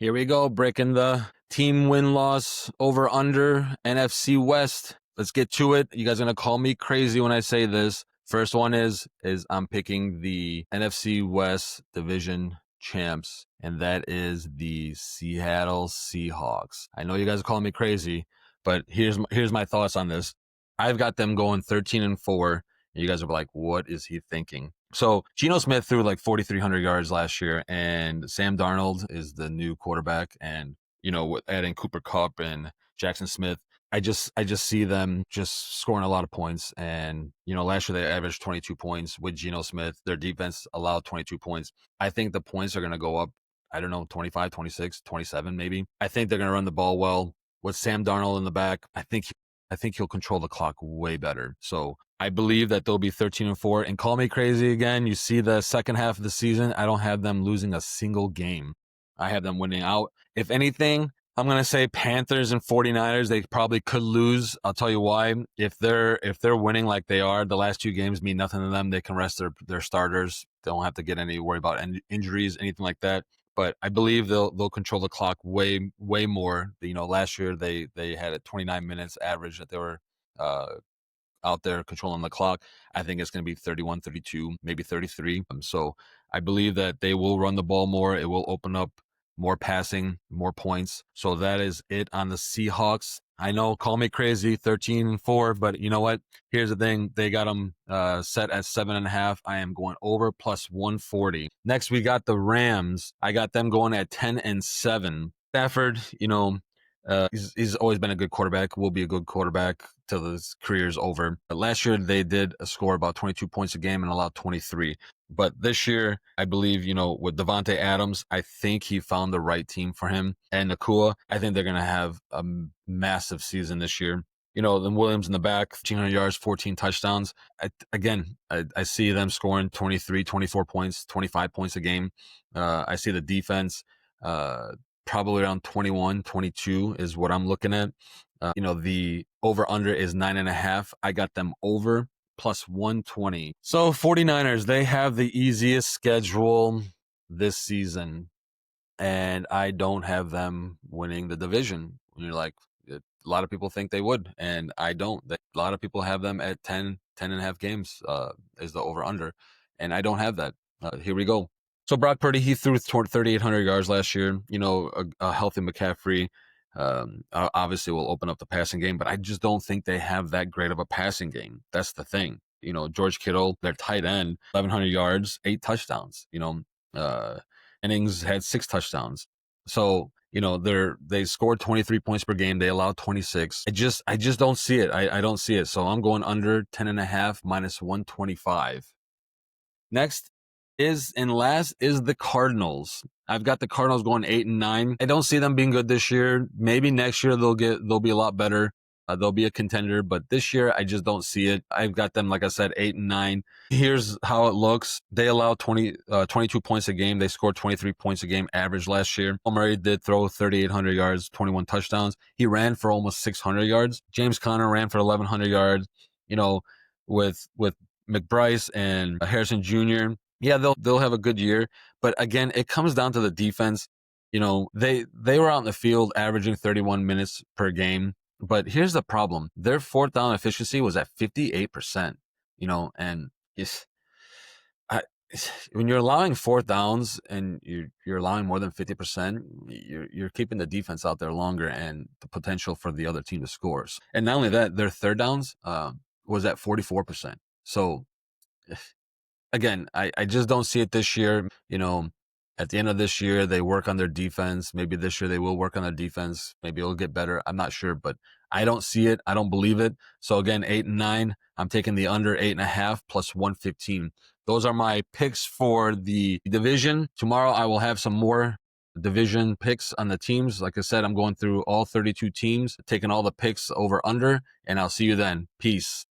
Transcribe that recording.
Here we go, breaking the team win-loss over-under NFC West. Let's get to it. You guys are going to call me crazy when I say this. First one is I'm picking the NFC West division champs, and that is the Seattle Seahawks. I know you guys are calling me crazy, but here's my thoughts on this. I've got them going 13-4. And you guys are like, what is he thinking? So Geno Smith threw like 4,300 yards last year, and Sam Darnold is the new quarterback. And, with adding Cooper Kupp and Jackson Smith, I just see them just scoring a lot of points. And, last year they averaged 22 points with Geno Smith. Their defense allowed 22 points. I think the points are going to go up, I don't know, 25, 26, 27 maybe. I think they're going to run the ball well with Sam Darnold in the back. I think he'll control the clock way better. So I believe that they'll be 13-4. And call me crazy again. You see the second half of the season, I don't have them losing a single game. I have them winning out. If anything, I'm going to say Panthers and 49ers, they probably could lose. I'll tell you why. If they're winning like they are, the last two games mean nothing to them. They can rest their starters. They don't have to get any worry about injuries, anything like that. But I believe they'll control the clock way more. Last year they had a 29 minutes average that they were out there controlling the clock. I think it's going to be 31, 32, maybe 33. So I believe that they will run the ball more. It will open up more passing, more points. So that is it on the Seahawks. I know, call me crazy, 13-4, but you know what? Here's the thing. They got them set at 7.5. I am going over plus 140. Next, we got the Rams. I got them going at 10-7. Stafford, he's always been a good quarterback, will be a good quarterback till his career's over. But last year, they did score about 22 points a game and allowed 23. But this year, I believe, with Devontae Adams, I think he found the right team for him. And Nakua, I think they're going to have a massive season this year. Then Williams in the back, 1,500 yards, 14 touchdowns. I see them scoring 23, 24 points, 25 points a game. I see the defense probably around 21, 22 is what I'm looking at. The over-under is 9.5. I got them over plus 120. So 49ers, they have the easiest schedule this season, and I don't have them winning the division. You're like, a lot of people think they would, and I don't. A lot of people have them at 10 and a half games is the over-under, and I don't have that. Here we go. So Brock Purdy, he threw 3,800 yards last year. A healthy McCaffrey obviously will open up the passing game, but I just don't think they have that great of a passing game. That's the thing. George Kittle, their tight end, 1,100 yards, 8 touchdowns. Innings had 6 touchdowns. So, they scored 23 points per game. They allowed 26. I just don't see it. I don't see it. So I'm going under 10.5 minus 125. Next last is the Cardinals. I've got the Cardinals going 8-9. I don't see them being good this year. Maybe next year they'll be a lot better. They'll be a contender, but this year I just don't see it. I've got them, like I said, 8-9. Here's how it looks. They allow 22 points a game. They scored 23 points a game average last year. Murray did throw 3,800 yards, 21 touchdowns. He ran for almost 600 yards. James Conner ran for 1,100 yards. With McBrice and Harrison Jr., yeah, they'll have a good year. But again, it comes down to the defense. They were out in the field averaging 31 minutes per game. But here's the problem. Their fourth down efficiency was at 58%, and when you're allowing fourth downs and you're allowing more than 50%, you're keeping the defense out there longer and the potential for the other team to score. And not only that, their third downs was at 44%. So again, I just don't see it this year. At the end of this year, they work on their defense. Maybe this year they will work on their defense. Maybe it'll get better. I'm not sure, but I don't see it. I don't believe it. So again, 8-9. I'm taking the under 8.5 plus 115. Those are my picks for the division. Tomorrow I will have some more division picks on the teams. Like I said, I'm going through all 32 teams, taking all the picks over under, and I'll see you then. Peace.